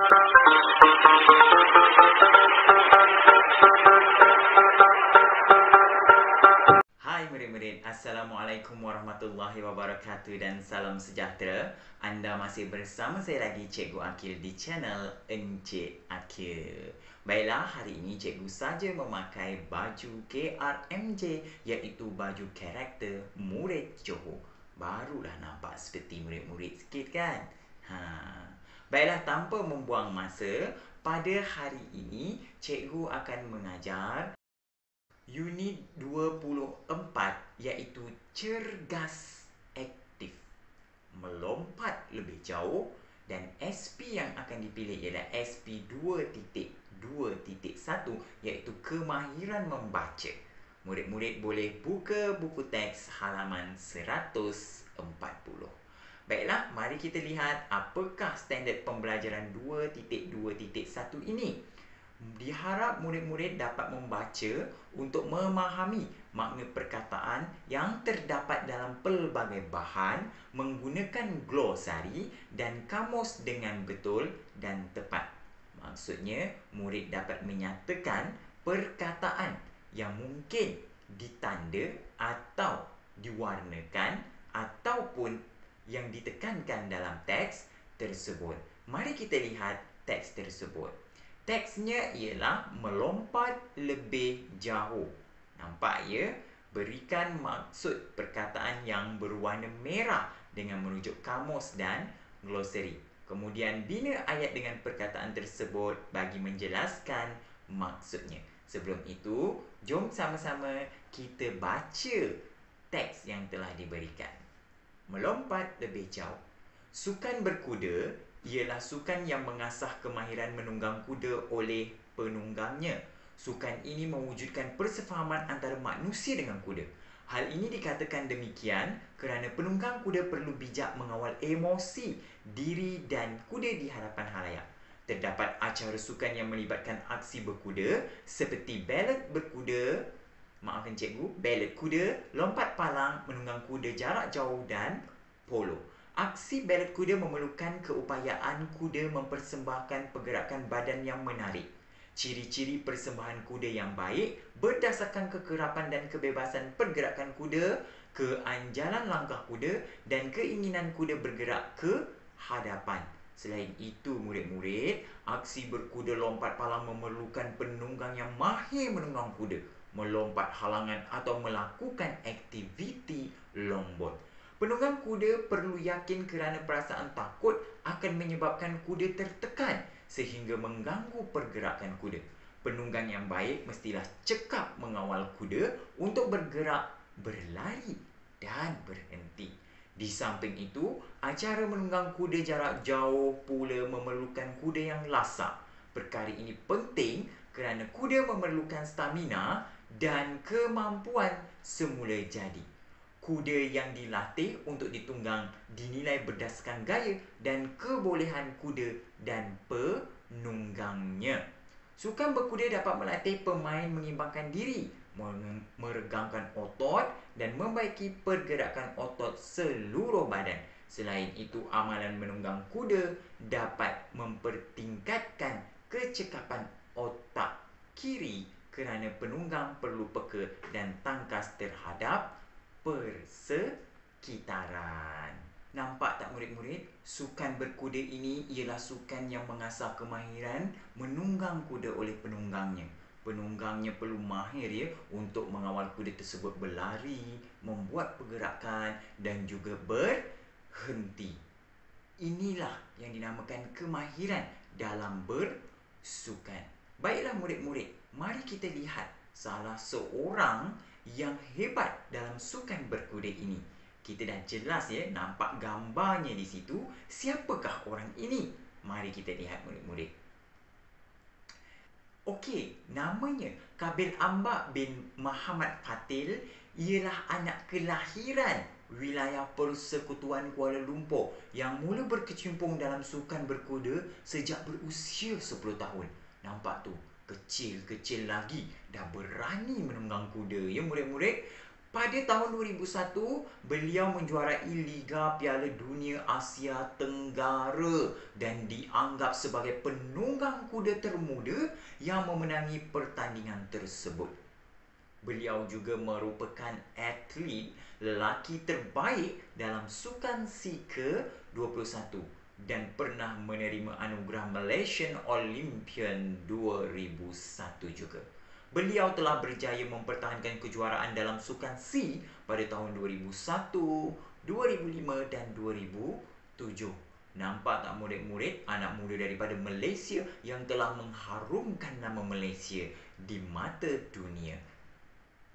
Hai murid-murid, Assalamualaikum warahmatullahi wabarakatuh dan salam sejahtera. Anda masih bersama saya lagi Cikgu Akil di channel Encik Akil. Baiklah, hari ini cikgu saja memakai baju KRMJ, iaitu baju karakter murid Johor. Barulah nampak seperti murid-murid sikit kan? Baiklah, tanpa membuang masa, pada hari ini cikgu akan mengajar Unit 24 iaitu cergas aktif, melompat lebih jauh, dan SP yang akan dipilih ialah SP 2.2.1 iaitu kemahiran membaca. Murid-murid boleh buka buku teks halaman 140. Baiklah, mari kita lihat apakah standard pembelajaran 2.2.1 ini. Diharap murid-murid dapat membaca untuk memahami makna perkataan yang terdapat dalam pelbagai bahan menggunakan glosari dan kamus dengan betul dan tepat. Maksudnya, murid dapat menyatakan perkataan yang mungkin ditanda atau diwarnakan ataupun yang ditekankan dalam teks tersebut. Mari kita lihat teks tersebut. Teksnya ialah melompat lebih jauh. Nampak ya? Berikan maksud perkataan yang berwarna merah dengan merujuk kamus dan glosari. Kemudian bina ayat dengan perkataan tersebut bagi menjelaskan maksudnya. Sebelum itu, jom sama-sama kita baca teks yang telah diberikan. Melompat lebih jauh. Sukan berkuda ialah sukan yang mengasah kemahiran menunggang kuda oleh penunggangnya. Sukan ini mewujudkan persefahaman antara manusia dengan kuda. Hal ini dikatakan demikian kerana penunggang kuda perlu bijak mengawal emosi diri dan kuda di hadapan khalayak. Terdapat acara sukan yang melibatkan aksi berkuda seperti balet berkuda, maafkan cikgu, balet kuda, lompat palang, menunggang kuda jarak jauh dan polo. Aksi balet kuda memerlukan keupayaan kuda mempersembahkan pergerakan badan yang menarik. Ciri-ciri persembahan kuda yang baik berdasarkan kekerapan dan kebebasan pergerakan kuda, keanjalan langkah kuda dan keinginan kuda bergerak ke hadapan. Selain itu, murid-murid, aksi berkuda lompat palang memerlukan penunggang yang mahir menunggang kuda, melompat halangan atau melakukan aktiviti lompat. Penunggang kuda perlu yakin kerana perasaan takut akan menyebabkan kuda tertekan sehingga mengganggu pergerakan kuda. Penunggang yang baik mestilah cekap mengawal kuda untuk bergerak, berlari dan berhenti. Di samping itu, acara menunggang kuda jarak jauh pula memerlukan kuda yang lasak. Perkara ini penting kerana kuda memerlukan stamina dan kemampuan semula jadi. Kuda yang dilatih untuk ditunggang dinilai berdasarkan gaya dan kebolehan kuda dan penunggangnya. Sukan berkuda dapat melatih pemain mengimbangkan diri, meregangkan otot dan membaiki pergerakan otot seluruh badan. Selain itu, amalan menunggang kuda dapat mempertingkatkan kecekapan otak kiri kerana penunggang perlu peka dan tangkas terhadap persekitaran. Nampak tak murid-murid? Sukan berkuda ini ialah sukan yang mengasah kemahiran menunggang kuda oleh penunggangnya. Penunggangnya perlu mahir ya untuk mengawal kuda tersebut berlari, membuat pergerakan dan juga berhenti. Inilah yang dinamakan kemahiran dalam bersukan. Baiklah murid-murid, mari kita lihat salah seorang yang hebat dalam sukan berkuda ini. Kita dah jelas ya, nampak gambarnya di situ. Siapakah orang ini? Mari kita lihat murid-murid. Okey, namanya Kabil Ambak bin Muhammad Fatil. Ialah anak kelahiran wilayah Persekutuan Kuala Lumpur yang mula berkecimpung dalam sukan berkuda sejak berusia 10 tahun. Nampak tu? Kecil-kecil lagi dah berani menunggang kuda ya murid-murid. Pada tahun 2001, beliau menjuarai Liga Piala Dunia Asia Tenggara dan dianggap sebagai penunggang kuda termuda yang memenangi pertandingan tersebut. Beliau juga merupakan atlet lelaki terbaik dalam Sukan C ke-21 dan pernah menerima anugerah Malaysian Olympian 2001 juga. Beliau telah berjaya mempertahankan kejuaraan dalam Sukan C pada tahun 2001, 2005 dan 2007. Nampak tak murid-murid, anak muda daripada Malaysia yang telah mengharumkan nama Malaysia di mata dunia.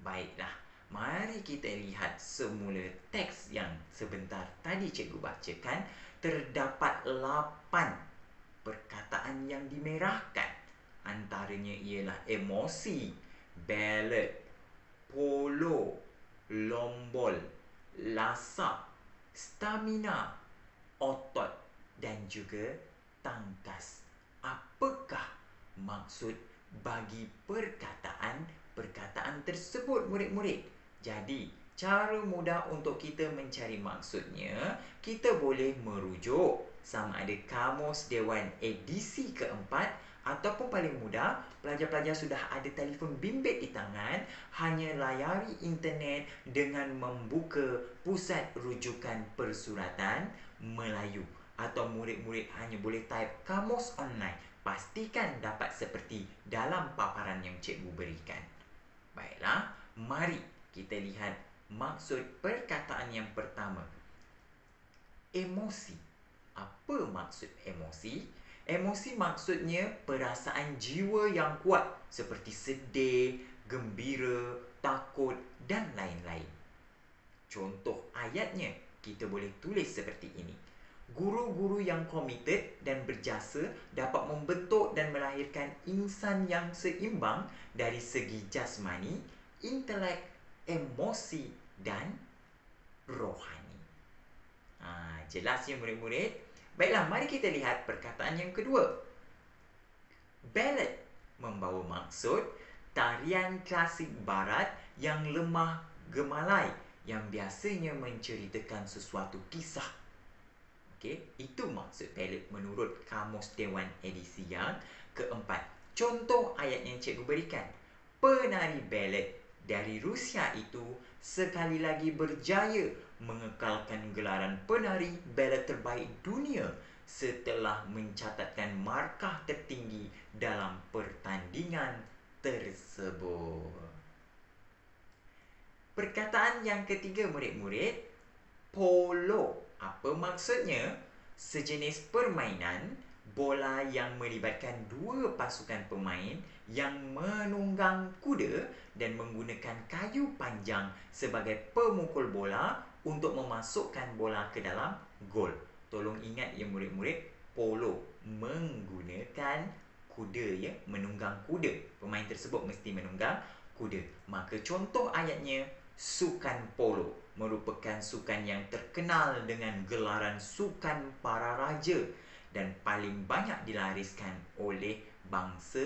Baiklah, mari kita lihat semula teks yang sebentar tadi cikgu bacakan. Terdapat 8 perkataan yang dimerahkan. Antaranya ialah emosi, ballad, polo, lombol, lasak, stamina, otot dan juga tangkas. Apakah maksud bagi perkataan tersebut, murid-murid? Jadi, cara mudah untuk kita mencari maksudnya, kita boleh merujuk sama ada Kamus Dewan edisi keempat ataupun paling mudah, pelajar-pelajar sudah ada telefon bimbit di tangan, hanya layari internet dengan membuka Pusat Rujukan Persuratan Melayu. Atau murid-murid hanya boleh type Kamus Online. Pastikan dapat seperti dalam paparan yang cikgu berikan. Baiklah, mari kita lihat maksud perkataan yang pertama. Emosi. Apa maksud emosi? Emosi maksudnya perasaan jiwa yang kuat seperti sedih, gembira, takut dan lain-lain. Contoh ayatnya kita boleh tulis seperti ini. Guru-guru yang komited dan berjasa dapat membentuk dan melahirkan insan yang seimbang dari segi jasmani, intelek, emosi dan rohani. Jelas ya murid-murid? Baiklah, mari kita lihat perkataan yang kedua. Ballad membawa maksud tarian klasik barat yang lemah gemalai yang biasanya menceritakan sesuatu kisah. Okey, itu maksud ballad menurut Kamus Dewan edisi yang keempat. Contoh ayat yang cikgu berikan. Penari ballad dari Rusia itu sekali lagi berjaya mengekalkan gelaran penari ballad terbaik dunia setelah mencatatkan markah tertinggi dalam pertandingan tersebut. Perkataan yang ketiga murid-murid, polo. Apa maksudnya? Sejenis permainan bola yang melibatkan dua pasukan pemain yang menunggang kuda dan menggunakan kayu panjang sebagai pemukul bola untuk memasukkan bola ke dalam gol. Tolong ingat ya murid-murid, polo menggunakan kuda ya, menunggang kuda. Pemain tersebut mesti menunggang kuda. Maka contoh ayatnya, sukan polo merupakan sukan yang terkenal dengan gelaran sukan para raja dan paling banyak dilariskan oleh bangsa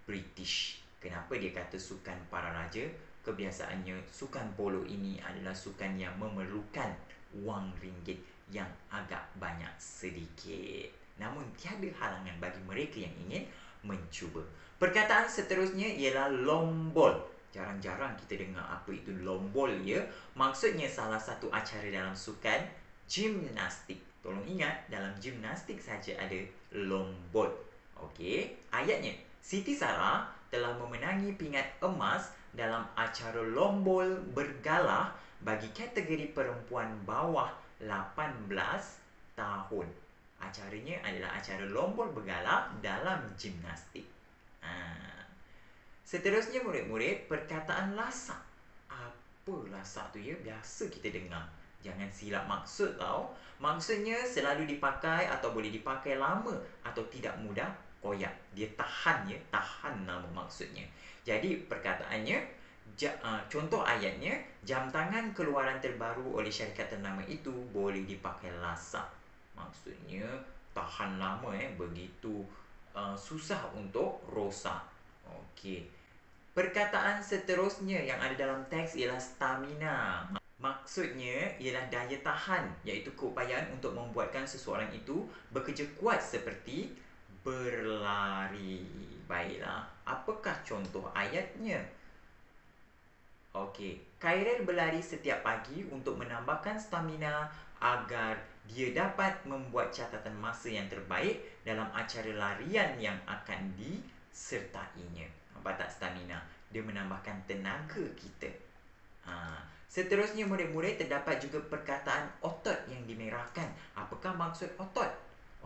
British. Kenapa dia kata sukan para raja? Kebiasaannya sukan polo ini adalah sukan yang memerlukan wang ringgit yang agak banyak sedikit. Namun tiada halangan bagi mereka yang ingin mencuba. Perkataan seterusnya ialah lombol. Jarang-jarang kita dengar apa itu lombol ya. Maksudnya salah satu acara dalam sukan gimnastik. Tolong ingat, dalam gimnastik saja ada lombol. Okey, ayatnya. Siti Sarah telah memenangi pingat emas dalam acara lombol bergalah bagi kategori perempuan bawah 18 tahun. Acaranya adalah acara lombol bergalah dalam gimnastik. Seterusnya murid-murid, perkataan lasak. Apa lasak tu ya? Biasa kita dengar. Jangan silap maksud tau. Maksudnya selalu dipakai atau boleh dipakai lama atau tidak mudah koyak. Dia tahan ya, tahan nama maksudnya. Jadi perkataannya, contoh ayatnya, jam tangan keluaran terbaru oleh syarikat ternama itu boleh dipakai lasak. Maksudnya tahan lama begitu susah untuk rosak. Okey. Perkataan seterusnya yang ada dalam teks ialah stamina. Maksudnya ialah daya tahan, iaitu keupayaan untuk membuatkan seseorang itu bekerja kuat seperti berlari. Baiklah, apakah contoh ayatnya? Okey, Khairil berlari setiap pagi untuk menambahkan stamina agar dia dapat membuat catatan masa yang terbaik dalam acara larian yang akan disertainya. Nampak tak stamina? Dia menambahkan tenaga kita. Seterusnya murid-murid, terdapat juga perkataan otot yang dimerahkan. Apakah maksud otot?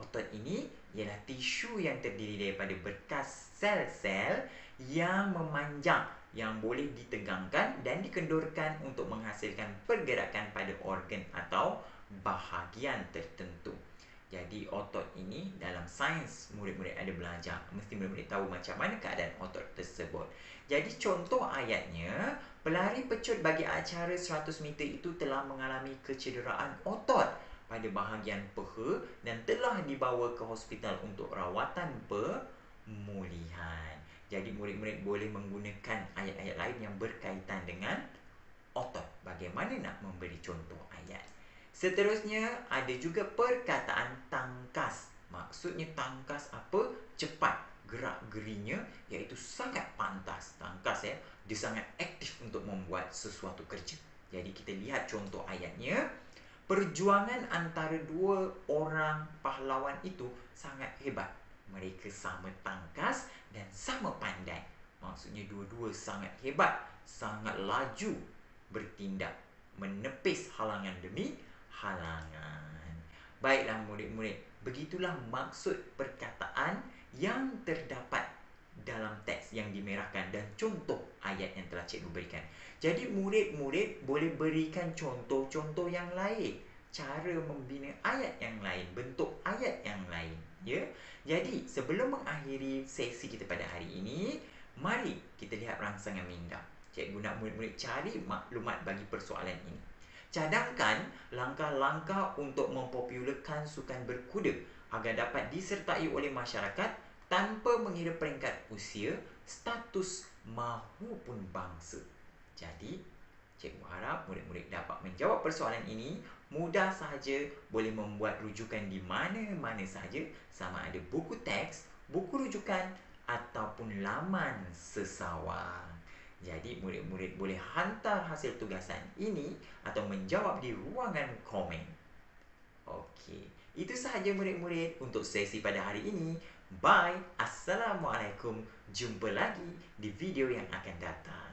Otot ini ialah tisu yang terdiri daripada berkas sel-sel yang memanjang, yang boleh ditegangkan dan dikendurkan untuk menghasilkan pergerakan pada organ atau bahagian tertentu. Jadi otot ini dalam sains murid-murid ada belajar. Mesti murid-murid tahu macam mana keadaan otot tersebut. Jadi contoh ayatnya, pelari pecut bagi acara 100 meter itu telah mengalami kecederaan otot pada bahagian peha dan telah dibawa ke hospital untuk rawatan pemulihan. Jadi murid-murid boleh menggunakan ayat-ayat lain yang berkaitan dengan otot. Bagaimana nak memberi contoh ayat? Seterusnya ada juga perkataan tangkas. Maksudnya tangkas apa? Cepat gerak-gerinya, iaitu sangat pantas. Tangkas dia sangat aktif untuk membuat sesuatu kerja. Jadi kita lihat contoh ayatnya. Perjuangan antara dua orang pahlawan itu sangat hebat. Mereka sama tangkas dan sama pandai. Maksudnya dua-dua sangat hebat, sangat laju bertindak, menepis halangan demi halangan. Baiklah murid-murid, begitulah maksud perkataan yang terdapat dalam teks yang dimerahkan dan contoh ayat yang telah cikgu berikan. Jadi murid-murid boleh berikan contoh-contoh yang lain, cara membina ayat yang lain, bentuk ayat yang lain, ya. Jadi sebelum mengakhiri sesi kita pada hari ini, mari kita lihat rangsangan minda. Cikgu nak murid-murid cari maklumat bagi persoalan ini. Cadangkan langkah-langkah untuk mempopularkan sukan berkuda agar dapat disertai oleh masyarakat tanpa mengira peringkat usia, status mahupun bangsa. Jadi, cikgu harap murid-murid dapat menjawab persoalan ini. Mudah sahaja, boleh membuat rujukan di mana-mana sahaja, sama ada buku teks, buku rujukan ataupun laman sesawang. Jadi murid-murid boleh hantar hasil tugasan ini atau menjawab di ruangan komen. Okey, itu sahaja murid-murid untuk sesi pada hari ini. Bye. Assalamualaikum. Jumpa lagi di video yang akan datang.